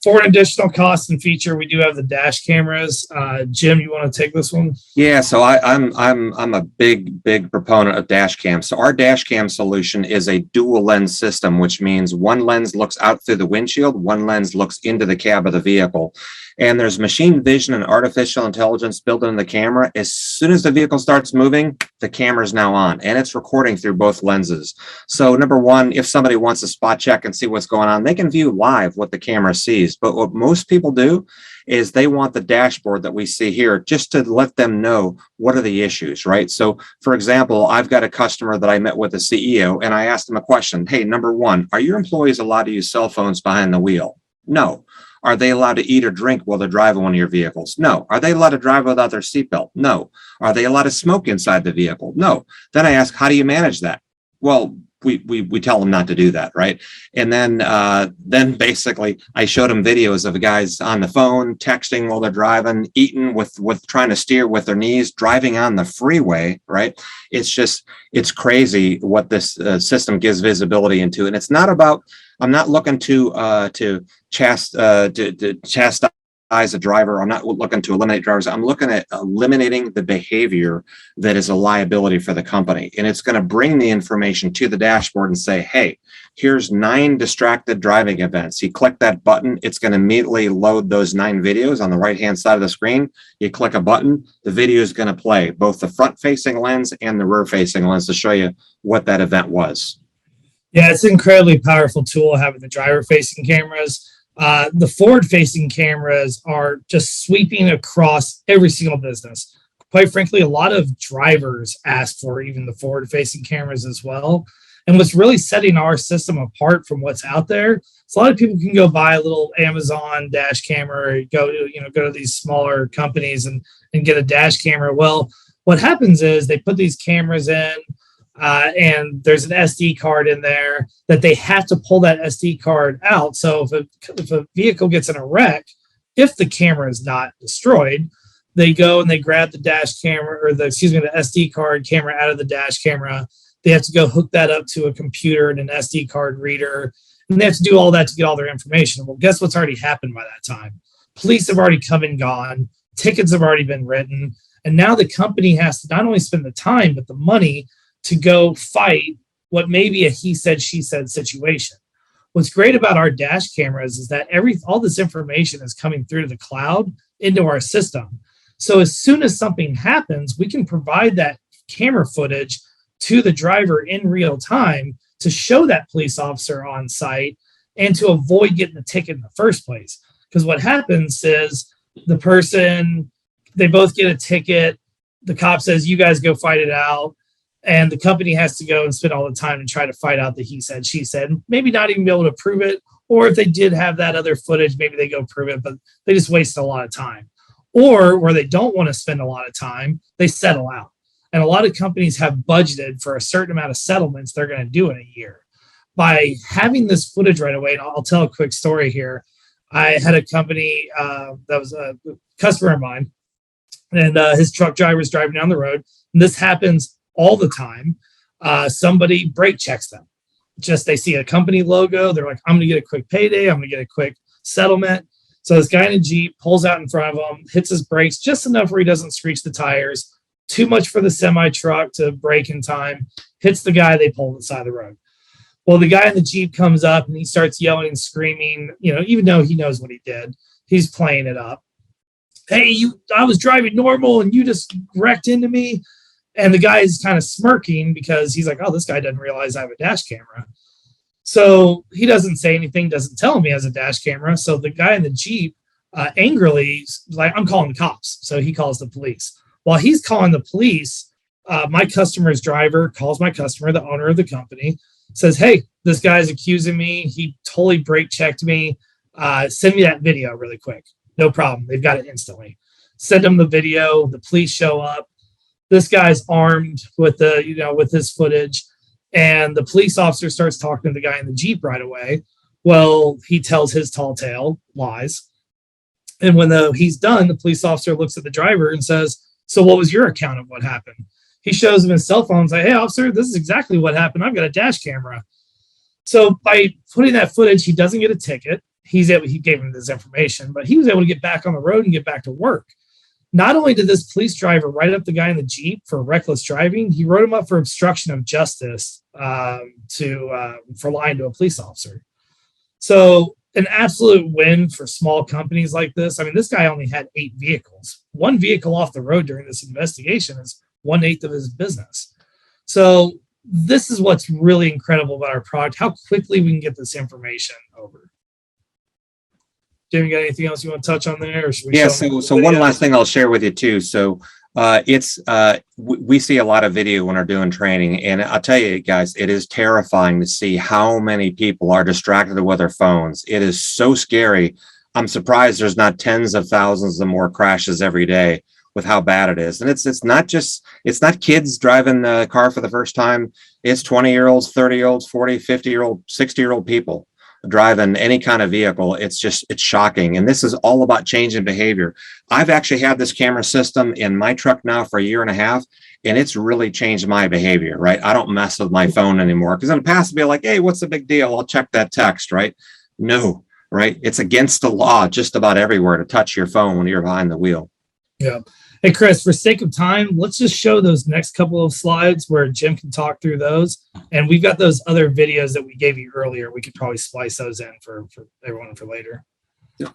Speaker 2: For an additional cost and feature, we do have the dash cameras. Jim, you want to take this one?
Speaker 3: Yeah, so I'm a big proponent of dash cam. So our dash cam solution is a dual lens system, which means one lens looks out through the windshield, one lens looks into the cab of the vehicle. And there's machine vision and artificial intelligence built into the camera. As soon as the vehicle starts moving, the camera's now on, and it's recording through both lenses. So number one, if somebody wants to spot check and see what's going on, they can view live what the camera sees. But what most people do is they want the dashboard that we see here just to let them know what are the issues, right? So for example, I've got a customer that I met with the CEO, and I asked him a question. Hey, number one, are your employees allowed to use cell phones behind the wheel? No. Are they allowed to eat or drink while they're driving one of your vehicles? No. Are they allowed to drive without their seatbelt? No. Are they allowed to smoke inside the vehicle? No. Then I ask, how do you manage that? Well, we tell them not to do that, right? And then basically I showed them videos of guys on the phone, texting while they're driving, eating with trying to steer with their knees, driving on the freeway, right? It's crazy what this system gives visibility into. And it's not about, I'm not looking to chastise a driver. I'm not looking to eliminate drivers. I'm looking at eliminating the behavior that is a liability for the company. And it's going to bring the information to the dashboard and say, hey, here's 9 distracted driving events. You click that button, it's going to immediately load those 9 videos on the right-hand side of the screen. You click a button, the video is going to play both the front-facing lens and the rear-facing lens to show you what that event was.
Speaker 2: Yeah, it's an incredibly powerful tool having the driver-facing cameras. The forward-facing cameras are just sweeping across every single business. Quite frankly, a lot of drivers ask for even the forward-facing cameras as well. And what's really setting our system apart from what's out there, so a lot of people can go buy a little Amazon dash camera or go to these smaller companies and get a dash camera. Well, what happens is they put these cameras in, and there's an SD card in there that they have to pull that SD card out. So if a vehicle gets in a wreck, if the camera is not destroyed, they go and they grab the dash camera or the SD card camera out of the dash camera. They have to go hook that up to a computer and an SD card reader, and they have to do all that to get all their information. Well, guess what's already happened by that time? Police have already come and gone. Tickets have already been written. And now the company has to not only spend the time, but the money to go fight what may be a he said, she said situation. What's great about our dash cameras is that all this information is coming through to the cloud into our system. So as soon as something happens, we can provide that camera footage to the driver in real time to show that police officer on site and to avoid getting the ticket in the first place. Because what happens is they both get a ticket. The cop says, you guys go fight it out. And the company has to go and spend all the time and try to fight out the he said, she said, maybe not even be able to prove it. Or if they did have that other footage, maybe they go prove it, but they just waste a lot of time. Or where they don't want to spend a lot of time, they settle out. And a lot of companies have budgeted for a certain amount of settlements they're going to do in a year. By having this footage right away, and I'll tell a quick story here. I had a company that was a customer of mine, and his truck driver was driving down the road. And this happens all the time. Somebody brake checks them. Just they see a company logo. They're like, I'm going to get a quick payday. I'm going to get a quick settlement. So this guy in a Jeep pulls out in front of him, hits his brakes just enough where he doesn't screech the tires. Too much for the semi truck to brake in time. Hits the guy. They pull to the side of the road. Well, the guy in the Jeep comes up and he starts yelling and screaming, even though he knows what he did. He's playing it up. hey, I was driving normal and you just wrecked into me. And the guy is kind of smirking because he's like, oh, this guy doesn't realize I have a dash camera. So he doesn't say anything, doesn't tell him he has a dash camera. So the guy in the Jeep angrily, like, I'm calling the cops. So he calls the police. While he's calling the police, my customer's driver calls my customer, the owner of the company, says, hey, this guy's accusing me. He totally brake checked me. Send me that video really quick. No problem. They've got it instantly. Send them the video. The police show up. This guy's armed with with his footage. And the police officer starts talking to the guy in the Jeep right away. Well, he tells his tall tale, lies. And when he's done, the police officer looks at the driver and says, so what was your account of what happened? He shows him his cell phone and says, hey, officer, this is exactly what happened. I've got a dash camera. So by putting that footage, he doesn't get a ticket. He gave him this information, but he was able to get back on the road and get back to work. Not only did this police driver write up the guy in the Jeep for reckless driving, he wrote him up for obstruction of justice for lying to a police officer. So an absolute win for small companies like this. I mean, this guy only had 8 vehicles. 1 vehicle off the road during this investigation is 1/8 of his business. So this is what's really incredible about our product, how quickly we can get this information over. Jim, you got anything else you want to touch on there? Or should we
Speaker 3: so one last thing I'll share with you too. So we see a lot of video when we're doing training, and I'll tell you guys, it is terrifying to see how many people are distracted with their phones. It is so scary. I'm surprised there's not tens of thousands of more crashes every day with how bad it is. And it's not kids driving the car for the first time. It's 20-year-olds, 30-year-olds, 40, 50-year-old, 60-year-old people driving any kind of vehicle. It's shocking. And this is all about changing behavior. I've actually had this camera system in my truck now for 1.5 years, and it's really changed my behavior, right? I don't mess with my phone anymore, because in the past, it'd be like, hey, what's the big deal? I'll check that text, right? No, right? It's against the law just about everywhere to touch your phone when you're behind the wheel.
Speaker 2: Yeah. Hey, Chris, for sake of time, let's just show those next couple of slides where Jim can talk through those. And we've got those other videos that we gave you earlier. We could probably splice those in for everyone for later.
Speaker 3: Yeah.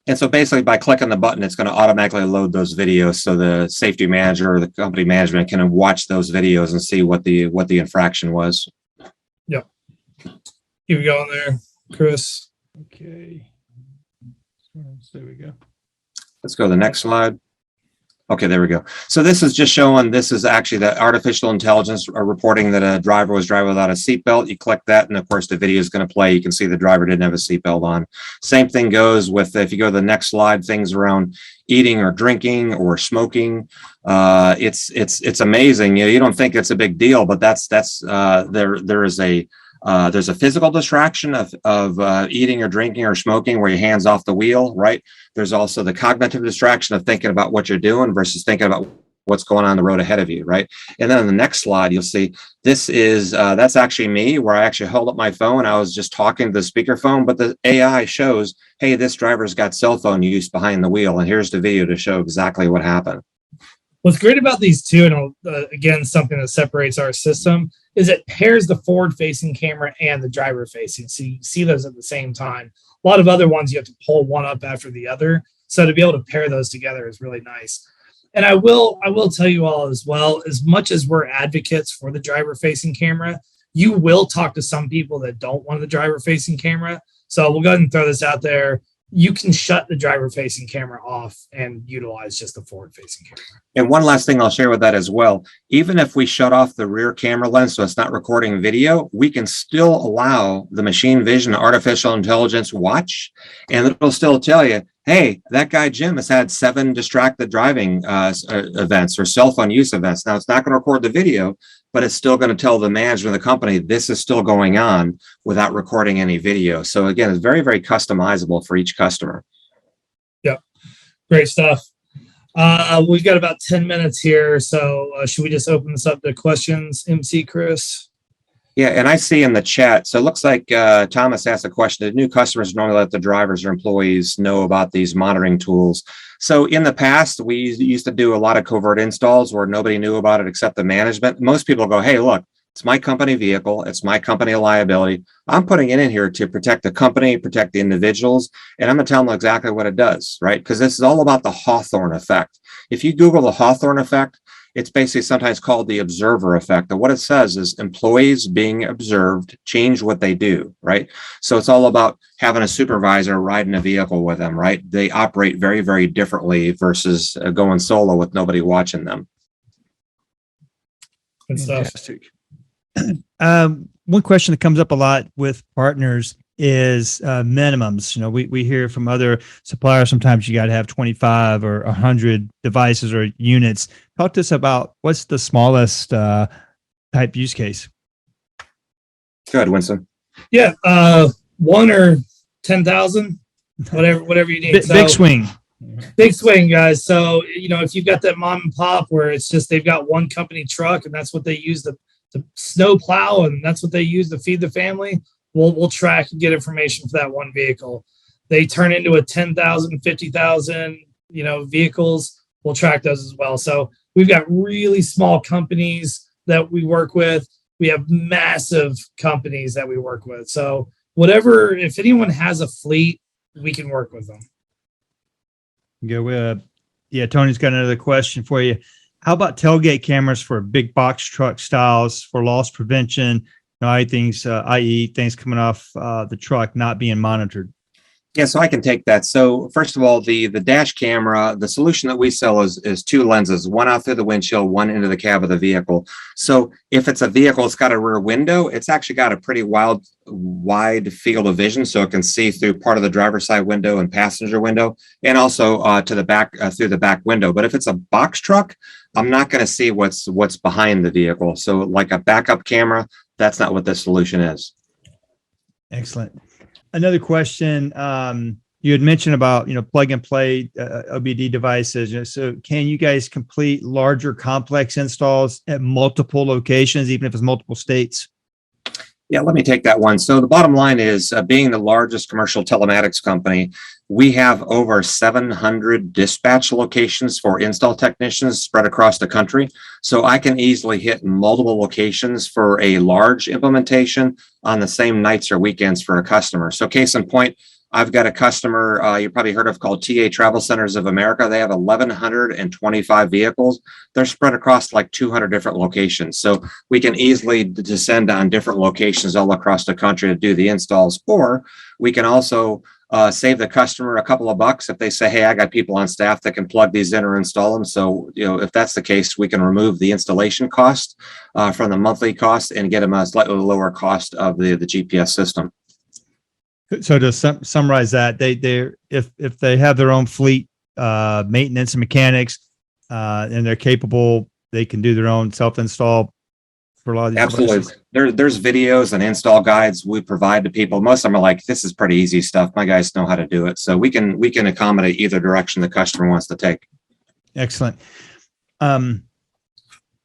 Speaker 3: And so basically by clicking the button, it's going to automatically load those videos, so the safety manager or the company management can watch those videos and see what the infraction was.
Speaker 2: Yep. Keep going there, Chris.
Speaker 1: Okay. There we go.
Speaker 3: Let's go to the next slide. Okay, there we go. So this is just showing, this is actually the artificial intelligence reporting that a driver was driving without a seatbelt. You click that, and of course the video is going to play. You can see the driver didn't have a seatbelt on. Same thing goes with, if you go to the next slide, things around eating or drinking or smoking. It's amazing. You don't think it's a big deal, but there's a physical distraction of eating or drinking or smoking where your hands off the wheel, right? There's also the cognitive distraction of thinking about what you're doing versus thinking about what's going on the road ahead of you, right? And then on the next slide, you'll see this is, that's actually me, where I actually held up my phone. I was just talking to the speakerphone, but the AI shows, hey, this driver's got cell phone use behind the wheel. And here's the video to show exactly what happened.
Speaker 2: What's great about these two, and again, something that separates our system, is it pairs the forward-facing camera and the driver-facing. So you see those at the same time. A lot of other ones, you have to pull one up after the other. So to be able to pair those together is really nice. And I will tell you all as well, as much as we're advocates for the driver-facing camera, you will talk to some people that don't want the driver-facing camera. So we'll go ahead and throw this out there. You can shut the driver-facing camera off and utilize just the forward-facing camera.
Speaker 3: And one last thing I'll share with that as well. Even if we shut off the rear camera lens so it's not recording video, we can still allow the machine vision, artificial intelligence watch, and it'll still tell you, hey, that guy Jim has had 7 distracted driving events or cell phone use events. Now, it's not going to record the video, but it's still going to tell the management of the company this is still going on without recording any video. So again, it's very, very customizable for each customer.
Speaker 2: Yep. Great stuff. We've got about 10 minutes here. So should we just open this up to questions, MC Chris?
Speaker 3: Yeah, and I see in the chat, so it looks like Thomas asked a question. Do new customers normally let the drivers or employees know about these monitoring tools? So in the past, we used to do a lot of covert installs where nobody knew about it except the management. Most people go, hey, look, It's my company vehicle. It's my company liability. I'm putting it in here to protect the company, protect the individuals, and I'm going to tell them exactly what it does, right? Because this is all about the Hawthorne effect. If you Google the Hawthorne effect, it's basically sometimes called the observer effect. And what it says is employees being observed change what they do, right? So it's all about having a supervisor riding a vehicle with them, right? They operate very, very differently versus going solo with nobody watching them.
Speaker 2: Good stuff.
Speaker 1: Fantastic. One question that comes up a lot with partners is minimums. You know, we hear from other suppliers, sometimes you got to have 25 or 100 devices or units. Talk to us about what's the smallest type use case.
Speaker 3: Good, Winston.
Speaker 2: Yeah, 1 or 10,000, whatever you need.
Speaker 1: Big swing.
Speaker 2: Big swing, guys. So, you know, if you've got that mom and pop where it's just they've got one company truck and that's what they use to snow plow and that's what they use to feed the family, we'll track and get information for that one vehicle. They turn into a 10,000, 50,000, vehicles. We'll track those as well. So we've got really small companies that we work with. We have massive companies that we work with. So if anyone has a fleet, we can work with them.
Speaker 1: Yeah, Tony's got another question for you. How about tailgate cameras for big box truck styles for loss prevention? i.e. things coming off the truck not being monitored.
Speaker 3: Yeah, so I can take that. So first of all, the dash camera, the solution that we sell is two lenses, one out through the windshield, one into the cab of the vehicle. So if it's a vehicle, it's got a rear window, it's actually got a pretty wide field of vision, so it can see through part of the driver's side window and passenger window, and also to the back through the back window. But if it's a box truck, I'm not going to see what's behind the vehicle. So like a backup camera, that's not what this solution is.
Speaker 1: Excellent. Another question. You had mentioned about, plug and play OBD devices. So can you guys complete larger complex installs at multiple locations, even if it's multiple states?
Speaker 3: Yeah, let me take that one. So the bottom line is being the largest commercial telematics company, we have over 700 dispatch locations for install technicians spread across the country. So I can easily hit multiple locations for a large implementation on the same nights or weekends for a customer. So case in point, I've got a customer you probably heard of called TA Travel Centers of America. They have 1,125 vehicles. They're spread across like 200 different locations. So we can easily descend on different locations all across the country to do the installs, or we can also save the customer a couple of bucks if they say, hey, I got people on staff that can plug these in or install them. So, if that's the case, we can remove the installation cost from the monthly cost and get them a slightly lower cost of the GPS system.
Speaker 1: So to summarize that, if they have their own fleet maintenance and mechanics and they're capable, they can do their own self-install for a lot of these.
Speaker 3: Absolutely.
Speaker 1: Devices.
Speaker 3: There's videos and install guides we provide to people. Most of them are like, this is pretty easy stuff. My guys know how to do it. So we can accommodate either direction the customer wants to take.
Speaker 1: Excellent.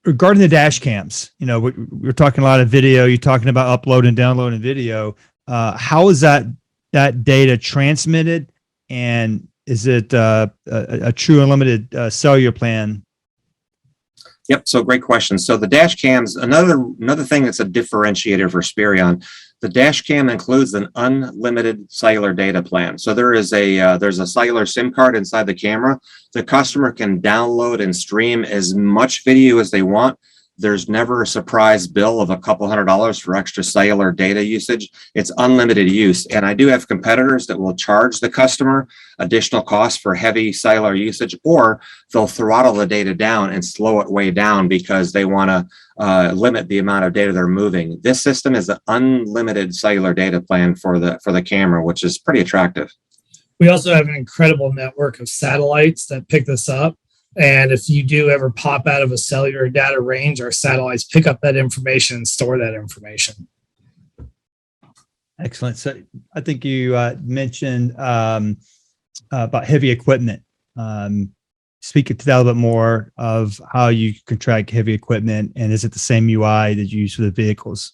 Speaker 1: Regarding the dash cams, we're talking a lot of video. You're talking about upload and downloading video. How is that data transmitted, and is it a true unlimited cellular plan?
Speaker 3: Yep. So great question. So the dash cams, another thing that's a differentiator for Spireon, the dash cam includes an unlimited cellular data plan. So there's a cellular SIM card inside the camera. The customer can download and stream as much video as they want. There's never a surprise bill of a couple $100 for extra cellular data usage. It's unlimited use. And I do have competitors that will charge the customer additional costs for heavy cellular usage, or they'll throttle the data down and slow it way down because they want to limit the amount of data they're moving. This system is an unlimited cellular data plan for the camera, which is pretty attractive.
Speaker 2: We also have an incredible network of satellites that pick this up. And if you do ever pop out of a cellular data range, our satellites pick up that information and store that information.
Speaker 1: Excellent. So I think you mentioned about heavy equipment. Speak to that a little bit more of how you can track heavy equipment, and is it the same UI that you use for the vehicles?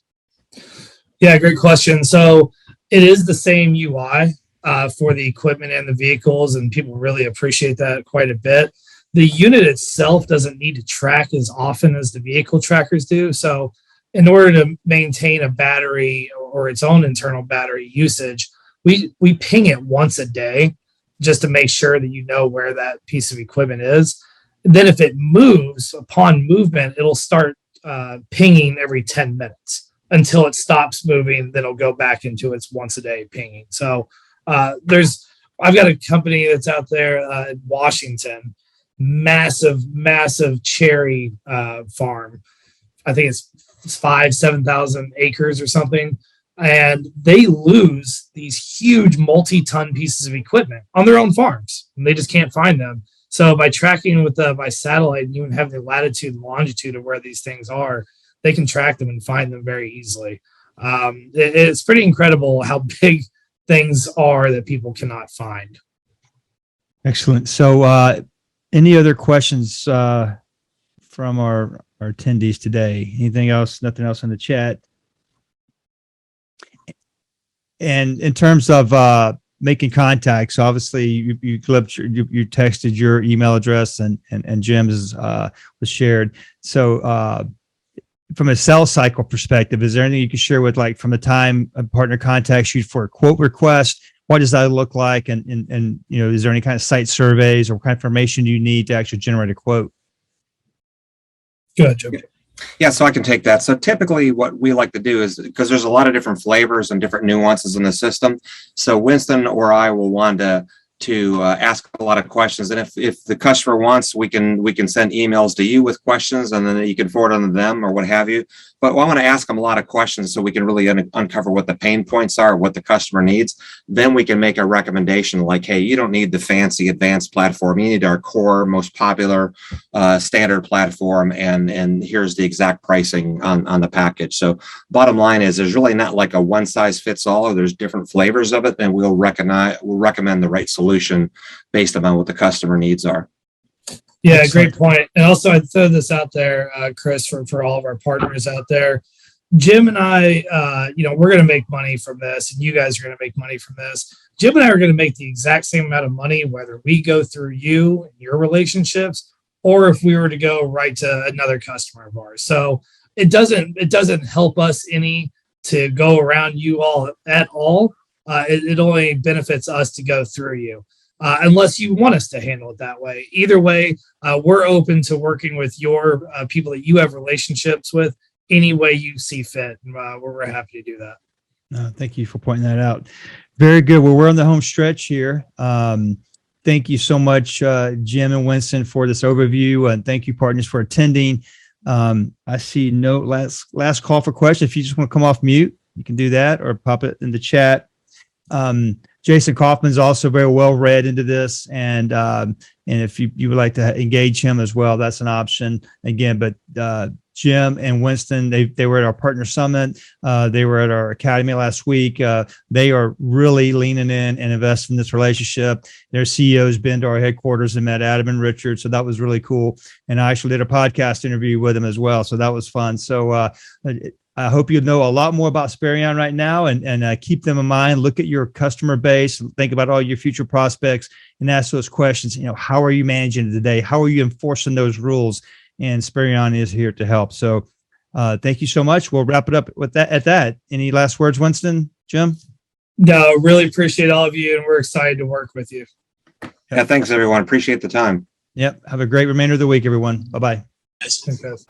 Speaker 2: Yeah, great question. So it is the same UI for the equipment and the vehicles, and people really appreciate that quite a bit. The unit itself doesn't need to track as often as the vehicle trackers do. So in order to maintain a battery or its own internal battery usage, we ping it once a day just to make sure that you know where that piece of equipment is. And then if it moves, upon movement, it'll start pinging every 10 minutes until it stops moving. Then it'll go back into its once a day pinging. So I've got a company that's out there in Washington, massive cherry farm. I think it's 7,000 acres or something. And they lose these huge multi-ton pieces of equipment on their own farms, and they just can't find them. So by tracking with by satellite and even having the latitude and longitude of where these things are, they can track them and find them very easily. It's pretty incredible how big things are that people cannot find.
Speaker 1: Excellent. So any other questions from our attendees today? Anything else? Nothing else in the chat? And in terms of making contacts, obviously you texted your email address and Jim's was shared. So from a sales cycle perspective, is there anything you can share with, like, from the time a partner contacts you for a quote request, what does that look like? And is there any kind of site surveys or what kind of information you need to actually generate a quote?
Speaker 2: Go ahead, Jim.
Speaker 3: Yeah, so I can take that. So typically what we like to do is, because there's a lot of different flavors and different nuances in the system. So Winston or I will want to ask a lot of questions. And if the customer wants, we can send emails to you with questions, and then you can forward on to them or what have you. But I want to ask them a lot of questions so we can really uncover what the pain points are, what the customer needs. Then we can make a recommendation like, hey, you don't need the fancy advanced platform. You need our core, most popular standard platform. And here's the exact pricing on the package. So bottom line is, there's really not like a one size fits all, or there's different flavors of it. And we'll recommend the right solution based upon what the customer needs are.
Speaker 2: Yeah, great point. And also, I'd throw this out there, Chris, for all of our partners out there. Jim and I, we're going to make money from this, and you guys are going to make money from this. Jim and I are going to make the exact same amount of money, whether we go through you and your relationships, or if we were to go right to another customer of ours. So it doesn't help us any to go around you all at all. It only benefits us to go through you. Unless you want us to handle it that way. Either way, we're open to working with your people that you have relationships with any way you see fit. And we're happy to do that.
Speaker 1: Thank you for pointing that out. Very good. Well, we're on the home stretch here. Thank you so much, Jim and Winston, for this overview. And thank you, partners, for attending. I see no last call for questions. If you just want to come off mute, you can do that or pop it in the chat. Jason Kaufman's also very well read into this, and if you would like to engage him as well, that's an option again. But Jim and Winston, they were at our partner summit. They were at our academy last week. They are really leaning in and investing in this relationship. Their CEO's been to our headquarters and met Adam and Richard, so that was really cool. And I actually did a podcast interview with them as well, so that was fun. So I hope you know a lot more about Spireon right now, and keep them in mind. Look at your customer base, think about all your future prospects, and ask those questions. How are you managing it today? How are you enforcing those rules? And Spireon is here to help. So thank you so much. We'll wrap it up with that. At that, any last words, Winston, Jim?
Speaker 2: No, really appreciate all of you, and we're excited to work with you.
Speaker 3: Yeah, thanks everyone. Appreciate the time.
Speaker 1: Yep. Have a great remainder of the week, everyone. Bye-bye.
Speaker 2: Thanks, guys.